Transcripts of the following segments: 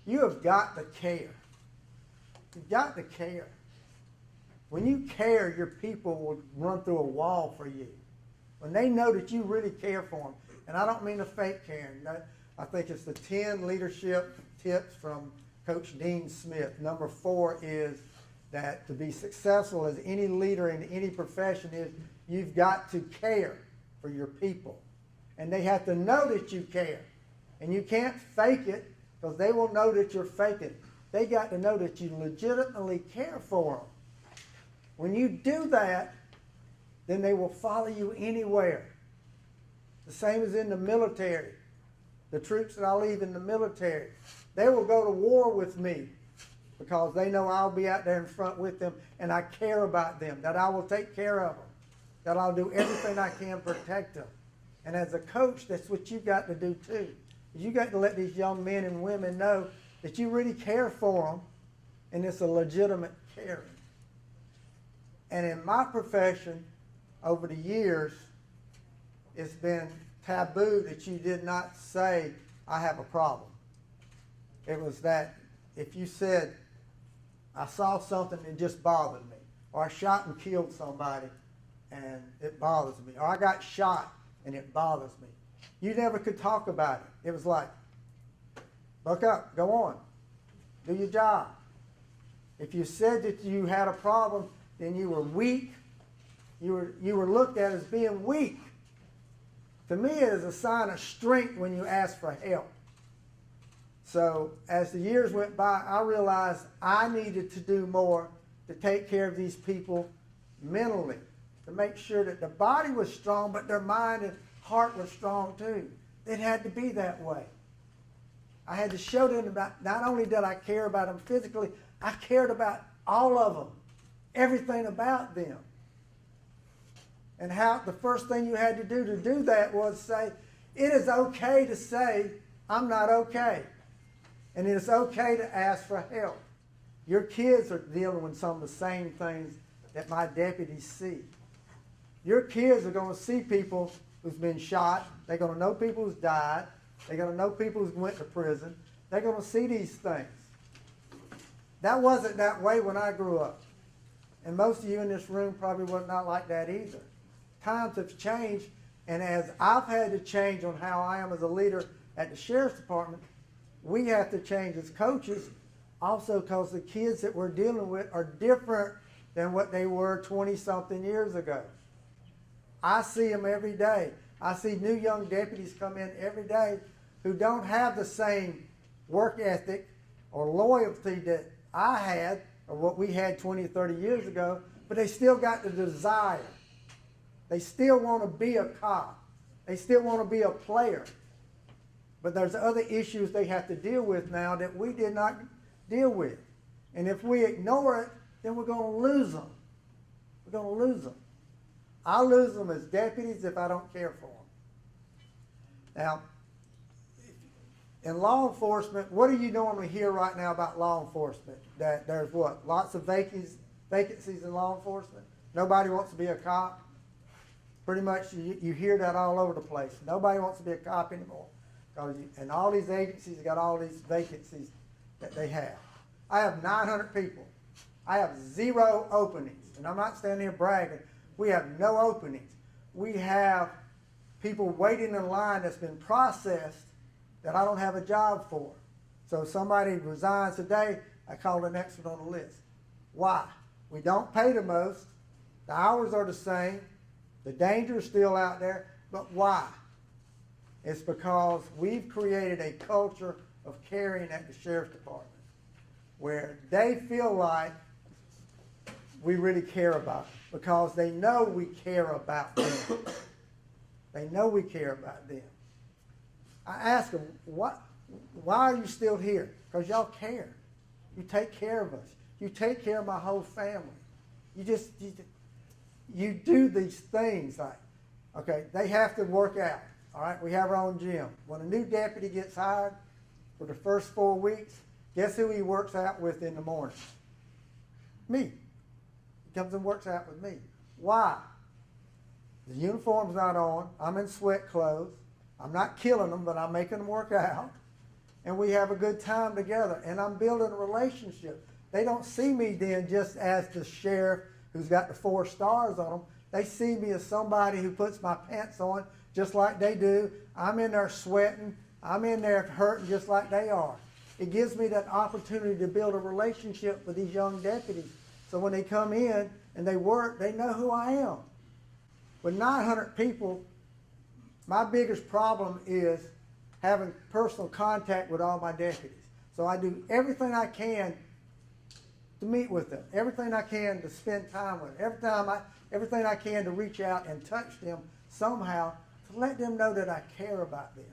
You have got to care. You've got to care. When you care, your people will run through a wall for you. When they know that you really care for them, and I don't mean a fake caring. I think it's the 10 leadership tips from Coach Dean Smith. Number 4 is that to be successful as any leader in any profession is you've got to care for your people. And they have to know that you care. And you can't fake it because they will know that you're faking. They got to know that you legitimately care for them. When you do that, then they will follow you anywhere. The same as in the military. The troops that I leave in the military, they will go to war with me because they know I'll be out there in front with them and I care about them, that I will take care of them, that I'll do everything I can to protect them. And as a coach, that's what you got to do too. You got to let these young men and women know that you really care for them and it's a legitimate caring. And in my profession, over the years, it's been taboo that you did not say, I have a problem. It was that if you said, I saw something that just bothered me, or I shot and killed somebody and it bothers me, or I got shot and it bothers me, you never could talk about it. It was like, buck up, go on, do your job. If you said that you had a problem, then you were weak. You were looked at as being weak. To me, it is a sign of strength when you ask for help. So as the years went by, I realized I needed to do more to take care of these people mentally, to make sure that the body was strong, but their mind and heart was strong too. It had to be that way. I had to show them about, not only did I care about them physically, I cared about all of them, everything about them. And how the first thing you had to do that was say, it is okay to say, I'm not okay. And it is okay to ask for help. Your kids are dealing with some of the same things that my deputies see. Your kids are going to see people who's been shot. They're going to know people who's died. They're going to know people who's went to prison. They're going to see these things. That wasn't that way when I grew up. And most of you in this room probably was not like that either. Times have changed, and as I've had to change on how I am as a leader at the Sheriff's Department, we have to change as coaches also because the kids that we're dealing with are different than what they were 20-something years ago. I see them every day. I see new young deputies come in every day who don't have the same work ethic or loyalty that I had or what we had 20 or 30 years ago, but they still got the desire. They still want to be a cop. They still want to be a player. But there's other issues they have to deal with now that we did not deal with. And if we ignore it, then we're going to lose them. We're going to lose them. I lose them as deputies if I don't care for them. Now, in law enforcement, what do you normally hear right now about law enforcement? That there's what? Lots of vacancies in law enforcement? Nobody wants to be a cop? Pretty much you hear that all over the place. Nobody wants to be a cop anymore. And all these agencies got all these vacancies that they have. I have 900 people. I have 0 openings. And I'm not standing here bragging. We have no openings. We have people waiting in line that's been processed that I don't have a job for. So if somebody resigns today, I call the next one on the list. Why? We don't pay the most. The hours are the same. The danger is still out there. But why? It's because we've created a culture of caring at the Sheriff's Department where they feel like we really care about them because they know we care about them. They know we care about them. I ask them, why are you still here? Because y'all care. You take care of us. You take care of my whole family. You do these things like, okay, they have to work out. All right, we have our own gym. When a new deputy gets hired for the first 4 weeks, guess who he works out with in the morning? Me. He comes and works out with me. Why? The uniform's not on. I'm in sweat clothes. I'm not killing them, but I'm making them work out. and we have a good time together, and I'm building a relationship. They don't see me then just as the sheriff who's got the 4 stars on them. They see me as somebody who puts my pants on just like they do. I'm in there sweating. I'm in there hurting just like they are. It gives me that opportunity to build a relationship with these young deputies. So when they come in and they work, they know who I am. With 900 people, my biggest problem is having personal contact with all my deputies. So I do everything I can to meet with them, everything I can to spend time with them, everything I can to reach out and touch them somehow to let them know that I care about them.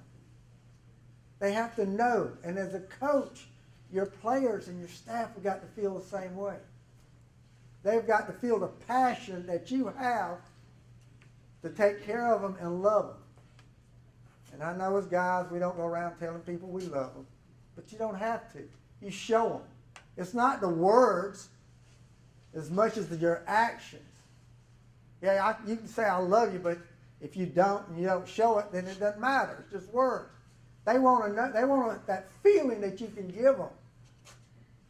They have to know, and as a coach, your players and your staff have got to feel the same way. They've got to feel the passion that you have to take care of them and love them. And I know as guys, we don't go around telling people we love them, but you don't have to. You show them. It's not the words as much as your actions. Yeah, you can say I love you, but if you don't and you don't show it, then it doesn't matter. It's just words. They want to know. They want that feeling that you can give them.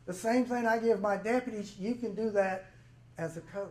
The same thing I give my deputies, you can do that as a coach.